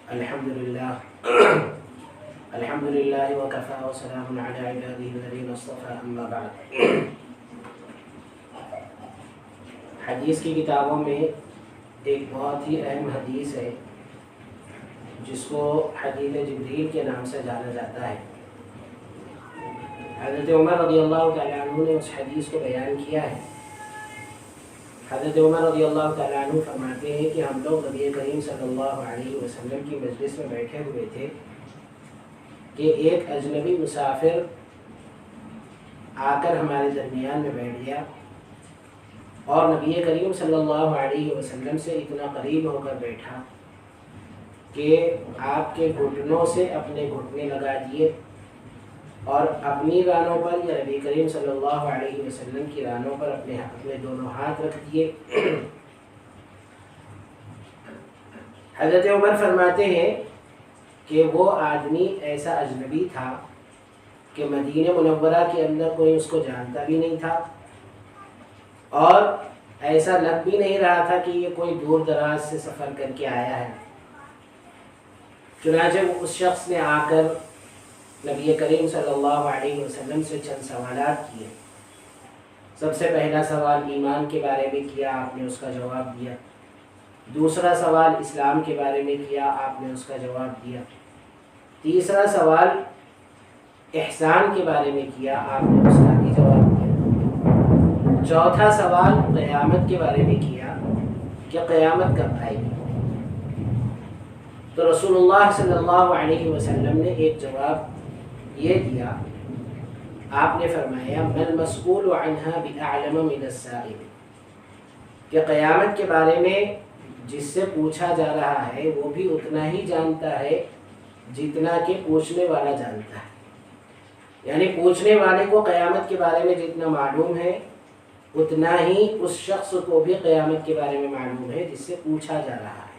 الحمد لله الحمد لله وكفى وسلام على عباده الذين اصطفى اما بعد. حدیث کی کتابوں میں ایک بہت ہی اہم حدیث ہے جس کو حدیث جبریل کے نام سے جانا جاتا ہے. حضرت عمر رضی اللہ تعالیٰ عنہ نے اس حدیث کو بیان کیا ہے. حضرت عمر رضی اللہ تعالیٰ عنہ فرماتے ہیں کہ ہم لوگ نبی کریم صلی اللہ علیہ وسلم کی مجلس میں بیٹھے ہوئے تھے کہ ایک اجنبی مسافر آ کر ہمارے درمیان میں بیٹھ گیا اور نبی کریم صلی اللہ علیہ وسلم سے اتنا قریب ہو کر بیٹھا کہ آپ کے گھٹنوں سے اپنے گھٹنے لگا دیے اور اپنی رانوں پر یا نبی کریم صلی اللہ علیہ وسلم کی رانوں پر اپنے دونوں ہاتھ رکھ دیے. حضرت عمر فرماتے ہیں کہ وہ آدمی ایسا اجنبی تھا کہ مدینہ منورہ کے اندر کوئی اس کو جانتا بھی نہیں تھا اور ایسا لگ بھی نہیں رہا تھا کہ یہ کوئی دور دراز سے سفر کر کے آیا ہے. چنانچہ اس شخص نے آ کر نبی کریم صلی اللہ علیہ وسلم سے چند سوالات کیے. سب سے پہلا سوال ایمان کے بارے میں کیا، آپ نے اس کا جواب دیا. دوسرا سوال اسلام کے بارے میں کیا، آپ نے اس کا جواب دیا. تیسرا سوال احسان کے بارے میں کیا، آپ نے اس کا بھی جواب دیا. چوتھا سوال قیامت کے بارے میں کیا کہ قیامت کب آئے گی. تو رسول اللہ صلی اللہ علیہ وسلم نے ایک جواب یہ دیا. آپ نے فرمایا مَا الْمَسْئُولُ عَنْهَا بِأَعْلَمَ مِنَ السَّائِلِ، کہ قیامت کے بارے میں جس سے پوچھا جا رہا ہے وہ بھی اتنا ہی جانتا ہے جتنا کہ پوچھنے والا جانتا ہے. یعنی پوچھنے والے کو قیامت کے بارے میں جتنا معلوم ہے اتنا ہی اس شخص کو بھی قیامت کے بارے میں معلوم ہے جس سے پوچھا جا رہا ہے.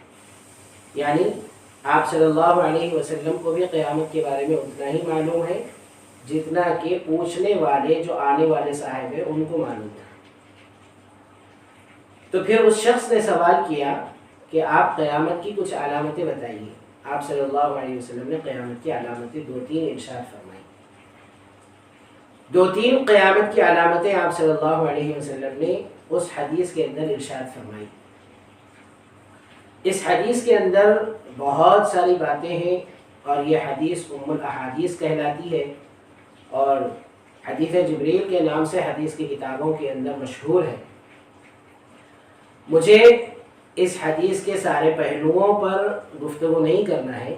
یعنی آپ صلی اللہ علیہ وسلم کو بھی قیامت کے بارے میں اتنا ہی معلوم ہے جتنا کہ پوچھنے والے جو آنے والے صاحب ہیں ان کو معلوم ہے. تو پھر اس شخص نے سوال کیا کہ آپ قیامت کی کچھ علامتیں بتائیے. آپ صلی اللہ علیہ وسلم نے قیامت کی علامتیں دو تین ارشاد فرمائی. دو تین قیامت کی علامتیں آپ صلی اللہ علیہ وسلم نے اس حدیث کے اندر ارشاد فرمائی. اس حدیث کے اندر بہت ساری باتیں ہیں اور یہ حدیث ام الاحادیث کہلاتی ہے اور حدیث جبریل کے نام سے حدیث کی کتابوں کے اندر مشہور ہے. مجھے اس حدیث کے سارے پہلوؤں پر گفتگو نہیں کرنا ہے،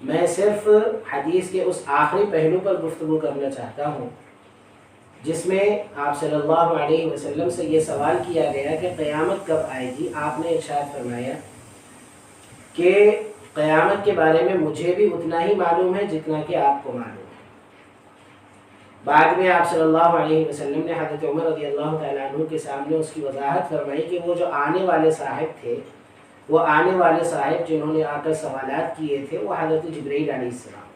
میں صرف حدیث کے اس آخری پہلو پر گفتگو کرنا چاہتا ہوں جس میں آپ صلی اللہ علیہ وسلم سے یہ سوال کیا گیا کہ قیامت کب آئے گی. آپ نے ارشاد فرمایا کہ قیامت کے بارے میں مجھے بھی اتنا ہی معلوم ہے جتنا کہ آپ کو معلوم ہے. بعد میں آپ صلی اللہ علیہ وسلم نے حضرت عمر رضی اللہ تعالیٰ عنہ کے سامنے اس کی وضاحت فرمائی کہ وہ جو آنے والے صاحب تھے، وہ آنے والے صاحب جنہوں نے آ کر سوالات کیے تھے وہ حضرت جبرائیل علیہ السلام.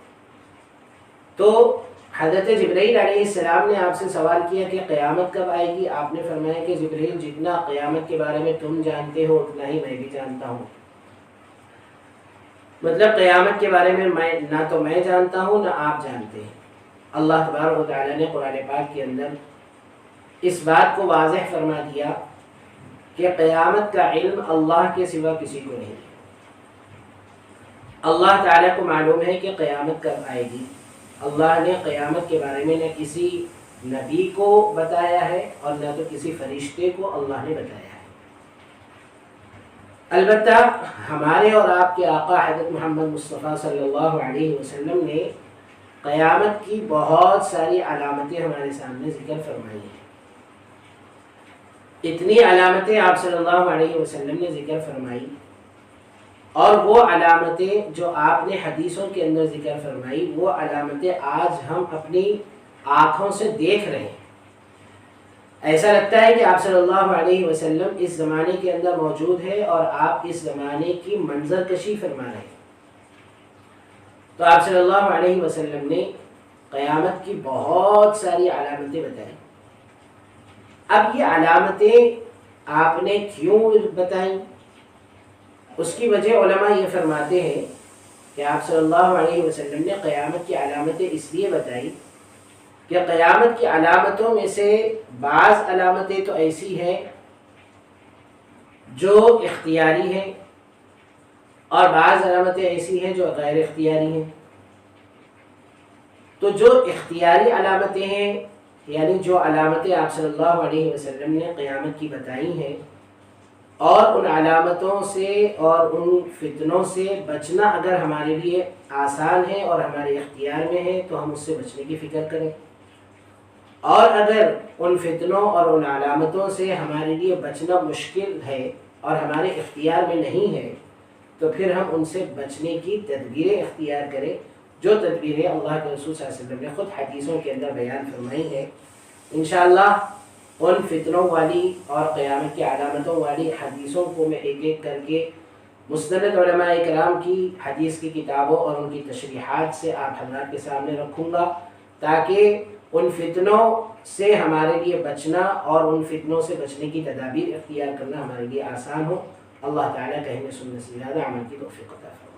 تو حضرت جبرائیل علیہ السلام نے آپ سے سوال کیا کہ قیامت کب آئے گی. آپ نے فرمایا کہ جبرائیل جتنا قیامت کے بارے میں تم جانتے ہو اتنا ہی میں بھی جانتا ہوں. مطلب قیامت کے بارے میں نہ تو میں جانتا ہوں نہ آپ جانتے ہیں. اللہ تبارک و تعالیٰ نے قرآن پاک کے اندر اس بات کو واضح فرما دیا کہ قیامت کا علم اللہ کے سوا کسی کو نہیں. اللہ تعالیٰ کو معلوم ہے کہ قیامت کب آئے گی. اللہ نے قیامت کے بارے میں نہ کسی نبی کو بتایا ہے اور نہ تو کسی فرشتے کو اللہ نے بتایا ہے. البتہ ہمارے اور آپ کے آقا حضرت محمد مصطفیٰ صلی اللہ علیہ وسلم نے قیامت کی بہت ساری علامتیں ہمارے سامنے ذکر فرمائی ہیں. اتنی علامتیں آپ صلی اللہ علیہ وسلم نے ذکر فرمائی اور وہ علامتیں جو آپ نے حدیثوں کے اندر ذکر فرمائی وہ علامتیں آج ہم اپنی آنکھوں سے دیکھ رہے ہیں. ایسا لگتا ہے کہ آپ صلی اللہ علیہ وسلم اس زمانے کے اندر موجود ہے اور آپ اس زمانے کی منظر کشی فرما رہے ہیں. تو آپ صلی اللہ علیہ وسلم نے قیامت کی بہت ساری علامتیں بتائیں. اب یہ علامتیں آپ نے کیوں بتائیں؟ اس کی وجہ علماء یہ فرماتے ہیں کہ آپ صلی اللہ علیہ وسلم نے قیامت کی علامتیں اس لیے بتائی کہ قیامت کی علامتوں میں سے بعض علامتیں تو ایسی ہیں جو اختیاری ہیں اور بعض علامتیں ایسی ہیں جو غیر اختیاری ہیں۔ تو جو اختیاری علامتیں ہیں، یعنی جو علامتیں آپ صلی اللہ علیہ وسلم نے قیامت کی بتائی ہیں، اور ان علامتوں سے اور ان فتنوں سے بچنا اگر ہمارے لیے آسان ہے اور ہمارے اختیار میں ہے تو ہم اس سے بچنے کی فکر کریں، اور اگر ان فتنوں اور ان علامتوں سے ہمارے لیے بچنا مشکل ہے اور ہمارے اختیار میں نہیں ہے تو پھر ہم ان سے بچنے کی تدبیریں اختیار کریں، جو تدبیریں اللہ کے رسول صلی اللہ علیہ وسلم نے خود حدیثوں کے اندر بیان فرمائی ہیں۔ انشاءاللہ ان فتنوں والی اور قیامت کی علامتوں والی حدیثوں کو میں ایک ایک کر کے مستند علماء کرام کی حدیث کی کتابوں اور ان کی تشریحات سے آپ حضرات کے سامنے رکھوں گا، تاکہ ان فتنوں سے ہمارے لیے بچنا اور ان فتنوں سے بچنے کی تدابیر اختیار کرنا ہمارے لیے آسان ہو۔ اللہ تعالیٰ کہیں سننے سے زیادہ عمل کی توفیق عطا فرمائے۔